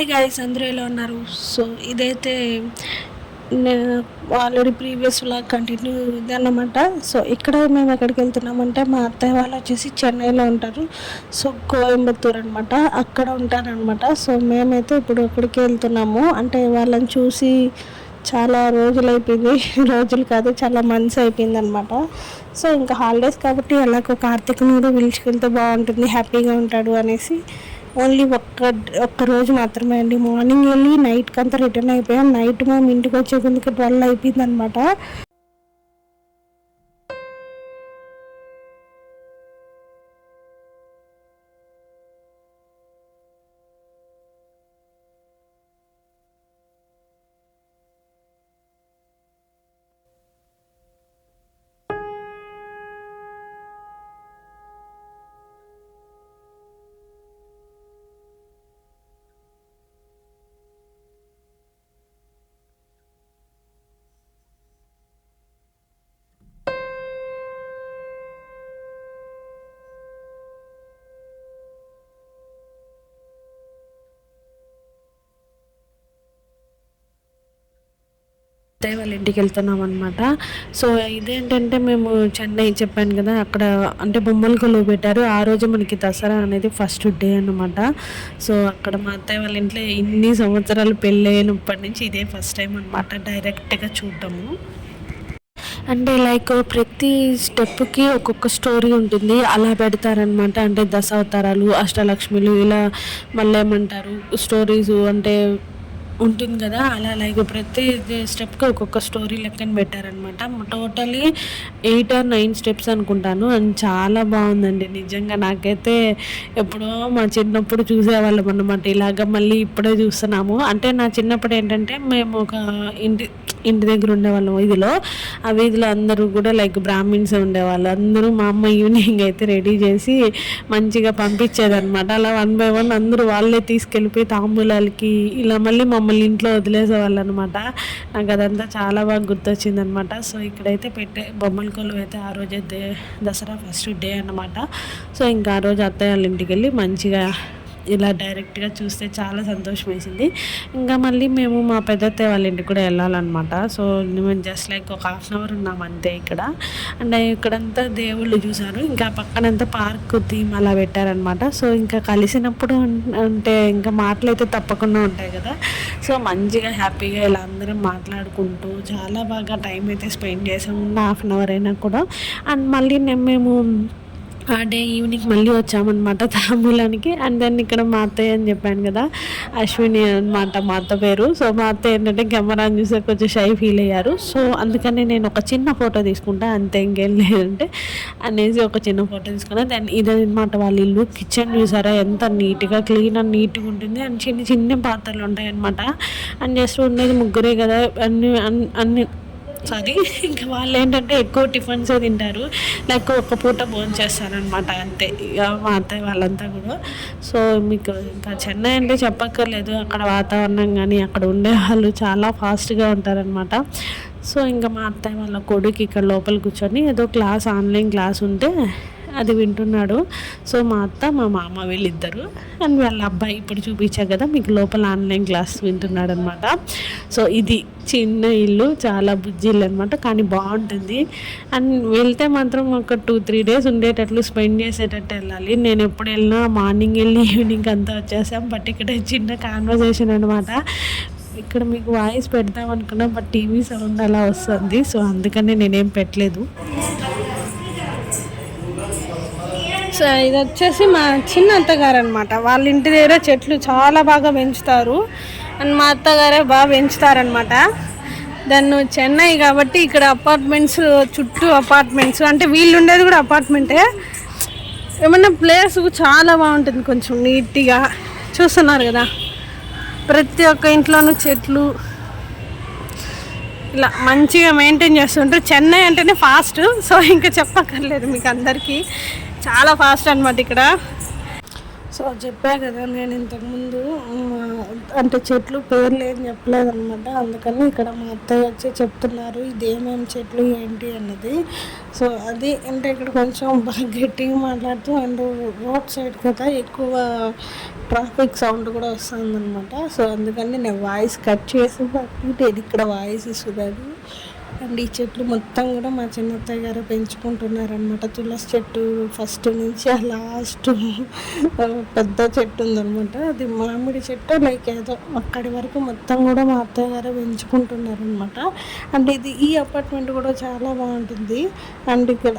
Hi guys, అందరూ ఎలా ఉన్నారు? సో ఇదైతే నేను ఆల్రెడీ ప్రీవియస్ వ్లాగ్ కంటిన్యూ ఇదన్నమాట. సో ఇక్కడ మేము ఎక్కడికి వెళ్తున్నామంటే, మా అత్తయ్య వాళ్ళు వచ్చేసి చెన్నైలో ఉంటారు. సో కోయంబత్తూర్ అనమాట, అక్కడ ఉంటారనమాట. సో మేమైతే ఇప్పుడు అక్కడికి వెళ్తున్నాము. అంటే వాళ్ళని చూసి చాలా రోజులు అయిపోయింది, రోజులు కాదు చాలా మంత్స్ అయిపోయింది అనమాట. సో ఇంకా హాలిడేస్ కాబట్టి ఎలాగో కార్తీక్ని కూడా పిలుచుకెళ్తే బాగుంటుంది, హ్యాపీగా ఉంటాడు అనేసి ఓన్లీ ఒక్క రోజు మాత్రమే అండి. మార్నింగ్ వెళ్ళి నైట్కి అంతా రిటర్న్ అయిపోయాం. నైట్ మేము ఇంటికి వచ్చే కొందుకు 12 అయిపోయింది అనమాట. అత్తయ్య వాళ్ళ ఇంటికి వెళ్తున్నాం అనమాట. సో ఇదేంటంటే మేము చెన్నై చెప్పాను కదా, అక్కడ అంటే బొమ్మల కొలువు పెట్టారు. ఆ రోజు మనకి దసరా అనేది ఫస్ట్ డే అనమాట. సో అక్కడ మా అత్తయ్య వాళ్ళ ఇంట్లో ఇన్ని సంవత్సరాలు పెళ్ళైనప్పటి నుంచి ఇదే ఫస్ట్ టైం అనమాట డైరెక్ట్గా చూడటము. అంటే లైక్ ప్రతి స్టెప్కి ఒక్కొక్క స్టోరీ ఉంటుంది, అలా పెడతారనమాట. అంటే దశావతారాలు, అష్టలక్ష్మిలు, ఇలా మళ్ళీ ఏమంటారు స్టోరీస్ అంటే ఉంటుంది కదా, అలా లైక్ ప్రతి స్టెప్కి ఒక్కొక్క స్టోరీ లెక్కన పెట్టారనమాట. టోటలీ 8 or 9 స్టెప్స్ అనుకుంటాను. అండ్ చాలా బాగుందండి నిజంగా. నాకైతే ఎప్పుడో మా చిన్నప్పుడు చూసేవాళ్ళం అన్నమాట, ఇలాగ మళ్ళీ ఇప్పుడే చూస్తున్నాము. అంటే నా చిన్నప్పుడు ఏంటంటే మేము ఒక ఇంటి దగ్గర ఉండేవాళ్ళం వీధిలో. ఆ వీధిలో అందరూ కూడా లైక్ బ్రాహ్మిన్స్ ఉండేవాళ్ళు. అందరూ మా అమ్మ ఈవినింగ్ అయితే రెడీ చేసి మంచిగా పంపించేదన్నమాట. అలా 1 by 1 అందరూ వాళ్ళే తీసుకెళ్ళిపోయి తాంబూలాలకి ఇలా మళ్ళీ మమ్మల్ని ఇంట్లో వదిలేసేవాళ్ళు అనమాట. నాకు అదంతా చాలా బాగా గుర్తొచ్చిందనమాట. సో ఇక్కడైతే పెట్టే బొమ్మల కొలువు అయితే ఆ రోజే దసరా ఫస్ట్ డే అనమాట. సో ఇంకా ఆ రోజు అత్తయ్య వాళ్ళ ఇంటికి వెళ్ళి మంచిగా ఇలా డైరెక్ట్గా చూస్తే చాలా సంతోషం వేసింది. ఇంకా మళ్ళీ మేము మా పెద్దత్తయ్య వాళ్ళ ఇంటికి కూడా వెళ్ళాలన్నమాట. సో మేము జస్ట్ లైక్ ఒక 1/2 hour ఉన్నాం అంతే ఇక్కడ. అండ్ ఇక్కడంతా దేవుళ్ళు చూసారు. ఇంకా పక్కనంతా పార్క్ థీమ్ అలా పెట్టారనమాట. సో ఇంకా కలిసినప్పుడు అంటే ఇంకా మాటలైతే తప్పకుండా ఉంటాయి కదా. సో మంచిగా హ్యాపీగా ఇలా అందరం మాట్లాడుకుంటూ చాలా బాగా టైం అయితే స్పెండ్ చేసాము, 1/2 hour అయినా కూడా. అండ్ మళ్ళీ మేము ఆ డే ఈవినింగ్ మళ్ళీ వచ్చామన్నమాట తాంబూలానికి. అండ్ దెన్ ఇక్కడ మా అత్తయ్య అని చెప్పాను కదా, అశ్విని అనమాట మా అత్త పేరు. సో మా అత్తయ్య ఏంటంటే కెమెరాని చూసే కొంచెం షై ఫీల్ అయ్యారు. సో అందుకని నేను ఒక చిన్న ఫోటో తీసుకుంటా అంతే, ఇంకేం లేదంటే అనేసి ఒక చిన్న ఫోటో తీసుకున్నా. దెన్ ఇదన్నమాట వాళ్ళ ఇల్లు. కిచెన్ చూసారా ఎంత నీట్గా క్లీన్ అండ్ నీట్గా ఉంటుంది. అండ్ చిన్న చిన్న పాత్రలు ఉంటాయి అనమాట. అండ్ జస్ట్ ఉండేది ముగ్గురే కదా, అన్ని ఇంకా వాళ్ళు ఏంటంటే ఎక్కువ టిఫిన్స్ తింటారు, లైక్ ఒక పూట భోజనం చేస్తారనమాట అంతే ఇక మా అత్తయ్య వాళ్ళంతా కూడా. సో మీకు ఇంకా చెన్నై అంటే చెప్పక్కర్లేదు, అక్కడ వాతావరణం కానీ అక్కడ ఉండే వాళ్ళు చాలా ఫాస్ట్గా ఉంటారనమాట. సో ఇంకా మా అత్తయ్య వాళ్ళ కొడుకు ఇక్కడ లోపల కూర్చొని ఏదో ఆన్లైన్ క్లాస్ ఉంటే అది వింటున్నాడు. సో మా అత్త మా మామ వీళ్ళిద్దరు అండ్ వాళ్ళ అబ్బాయి ఇప్పుడు చూపించా కదా మీకు లోపల ఆన్లైన్ క్లాస్ వింటున్నాడు అనమాట. సో ఇది చిన్న ఇల్లు, చాలా బుజ్జి ఇల్లు అనమాట, కానీ బాగుంటుంది. అండ్ వెళ్తే మాత్రం ఒక 2-3 days ఉండేటట్లు స్పెండ్ చేసేటట్టు వెళ్ళాలి. నేను ఎప్పుడు వెళ్ళినా మార్నింగ్ వెళ్ళి ఈవినింగ్ అంతా వచ్చేసాం. బట్ ఇక్కడ చిన్న కాన్వర్సేషన్ అనమాట. ఇక్కడ మీకు వాయిస్ పెడతాం అనుకున్నా, బట్ టీవీ సౌండ్ అలా వస్తుంది. సో అందుకనే నేనేం పెట్టలేదు. సో ఇది వచ్చేసి మా చిన్న అత్తగారు అనమాట. వాళ్ళ ఇంటి దగ్గర చెట్లు చాలా బాగా పెంచుతారు అండ్ మా అత్తగారే బాగా పెంచుతారనమాట. దాన్ని చెన్నై కాబట్టి ఇక్కడ అపార్ట్మెంట్స్ చుట్టూ అపార్ట్మెంట్స్, అంటే వీళ్ళు ఉండేది కూడా అపార్ట్మెంటే. ఏమన్నా ప్లేస్ చాలా బాగుంటుంది, కొంచెం నీట్గా చూస్తున్నారు కదా. ప్రతి ఒక్క ఇంట్లోనూ చెట్లు ఇలా మంచిగా మెయింటైన్ చేస్తుంటారు. చెన్నై అంటేనే ఫాస్ట్, సో ఇంకా చెప్పక్కర్లేదు మీకు అందరికీ, చాలా ఫాస్ట్ అనమాట ఇక్కడ. సో చెప్పా కదా నేను ఇంతకుముందు అంటే చెట్లు పేర్లు ఏం చెప్పలేదన్నమాట. అందుకని ఇక్కడ మా అత్తయ్య వచ్చి చెప్తున్నారు ఇది ఏమేమి చెట్లు ఏంటి అన్నది. సో అది అంటే ఇక్కడ కొంచెం బాగా గట్టిగా మాట్లాడుతూ అండ్ రోడ్ సైడ్ కదా ఎక్కువ ట్రాఫిక్ సౌండ్ కూడా వస్తుందన్నమాట. సో అందుకని నేను వాయిస్ కట్ చేసి ఇక్కడ వాయిస్ ఇస్తుంది. అండ్ ఈ చెట్లు మొత్తం కూడా మా చిన్నత్తయ్య గారు పెంచుకుంటున్నారనమాట. తులసి చెట్టు ఫస్ట్ నుంచి ఆ లాస్ట్ పెద్ద చెట్టు ఉందనమాట. అది మామిడి చెట్టు లైక్ ఏదో అక్కడి వరకు మొత్తం కూడా మా అత్తయ్య గారు పెంచుకుంటున్నారనమాట. అండ్ ఇది ఈ అపార్ట్మెంట్ కూడా చాలా బాగుంటుంది. అండ్ ఇక్కడ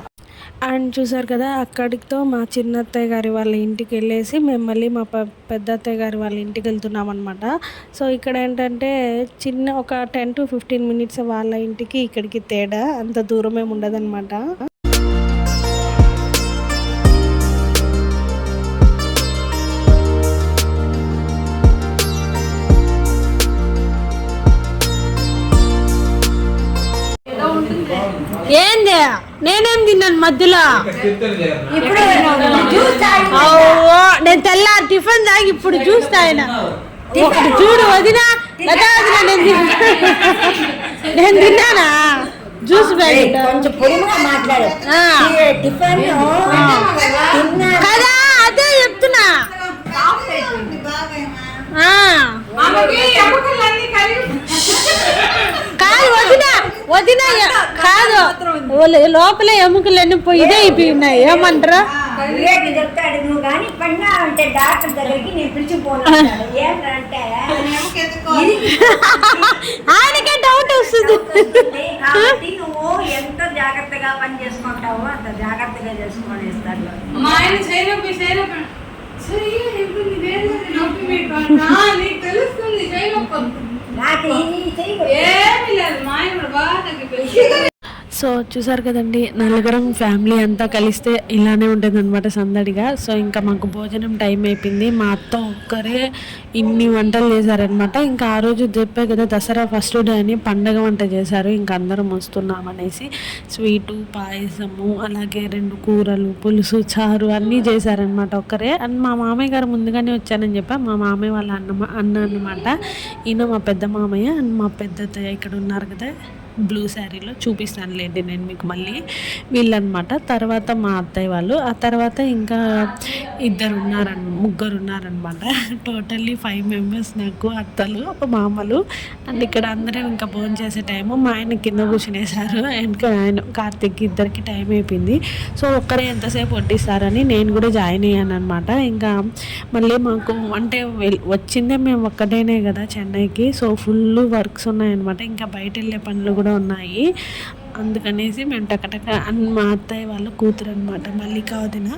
అండ్ చూసారు కదా అక్కడితో మా చిన్న అత్తయ్య గారి వాళ్ళ ఇంటికి వెళ్ళేసి మేము మళ్ళీ మా పెద్ద అత్తయ్య గారి వాళ్ళ ఇంటికి వెళ్తున్నాం అనమాట. సో ఇక్కడ ఏంటంటే చిన్న ఒక 10 to 15 మినిట్స్ వాళ్ళ ఇంటికి ఇక్కడికి తేడా, అంత దూరం ఏమి ఉండదన్నమాట. ఏంది నేనేం తిన్నాను మధ్యలో? నేను తెల్లారి టిఫిన్ తాగి ఇప్పుడు జ్యూస్ తాగిన. చూడు వదినా నేను తిన్నానా జ్యూస్ కదా, అదే చెప్తున్నా. కాదు వదిన వదిన కాదు, లోపల ఎముకలన్నీ ఇదే అయిపోయి ఉన్నాయి. ఏమంటారు చెప్తాడు నువ్వు కానీ పడినా అంటే డాక్టర్ దగ్గరికి నేను పిలిచిపోతున్నాడు. ఏంటంటే ఆయనకే డౌట్ వస్తుంది కాబట్టి నువ్వు ఎంత జాగ్రత్తగా పని చేసుకుంటావో అంత జాగ్రత్తగా చేసుకొని ఇస్తాడు. నాకు ఏమి లేదు మా ఆయన బాగా. సో చూసారు కదండి, నలుగురం ఫ్యామిలీ అంతా కలిస్తే ఇలానే ఉంటుంది అనమాట సందడిగా. సో ఇంకా మాకు భోజనం టైం అయిపోయింది. మా అత్త ఒక్కరే ఇన్ని వంటలు చేశారనమాట. ఇంకా ఆ రోజు చెప్పే కదా దసరా ఫస్ట్ డే అని పండగ వంట చేశారు. ఇంకా అందరం వస్తున్నాం అనేసి స్వీటు, పాయసము, అలాగే 2 కూరలు, పులుసు, చారు అన్నీ చేశారనమాట ఒక్కరే. అండ్ మా మామయ్య గారు ముందుగానే వచ్చానని చెప్పా. మా మామయ్య వాళ్ళ అన్న అనమాట. ఈయన మా పెద్ద మామయ్య. అండ్ మా పెద్దత్తయ్య ఇక్కడ ఉన్నారు కదా బ్లూ శారీలో, చూపిస్తానులేండి నేను మీకు మళ్ళీ. వీళ్ళనమాట. తర్వాత మా అత్తయ్య వాళ్ళు. ఆ తర్వాత ఇంకా ముగ్గురు ఉన్నారనమాట. టోటల్లీ 5 మెంబర్స్ నాకు అత్తలు మామలు. అండ్ ఇక్కడ అందరం ఇంకా భోజనం చేసే టైము. మా ఆయన కింద కూర్చునేసారు. ఇంకా ఆయన కార్తీక్ ఇద్దరికి టైం అయిపోయింది. సో ఒక్కరే ఎంతసేపు వడ్డిస్తారని నేను కూడా జాయిన్ అయ్యాను అనమాట. ఇంకా మళ్ళీ మాకు అంటే వచ్చిందే మేము ఒక్కటేనే కదా చెన్నైకి. సో ఫుల్ వర్క్స్ ఉన్నాయన్నమాట. ఇంకా బయట వెళ్ళే పనులు కూడా ఉన్నాయి. అందుకనేసి మేము టకటక మా అత్తయ్య వాళ్ళ కూతురు అనమాట మల్లికా వదిన.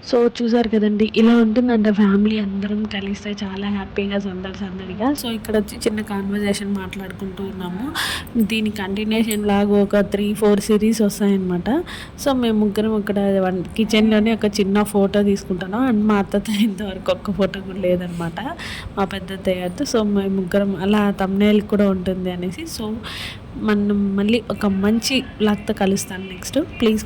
సో చూసారు కదండి, ఇలా ఉంటుందంట ఫ్యామిలీ అందరం కలిస్తే చాలా హ్యాపీగా సందడిగా. సో ఇక్కడ వచ్చి చిన్న కాన్వర్జేషన్ మాట్లాడుకుంటూ ఉన్నాము. దీని కంటిన్యూషన్ లాగా ఒక 3-4 సిరీస్ వస్తాయన్నమాట. సో మేము ముగ్గురం అక్కడ కిచెన్లోనే ఒక చిన్న ఫోటో తీసుకుంటున్నాం. అండ్ మా అత్తతో ఇంతవరకు ఒక్క ఫోటో కూడా లేదనమాట, మా పెద్ద అత్తయ్యతో. సో మేము ముగ్గురం అలా thumbnail కూడా ఉంటుంది అనేసి. సో మనం మళ్ళీ ఒక మంచి బ్లాగ్తో కలుస్తాను నెక్స్ట్. ప్లీజ్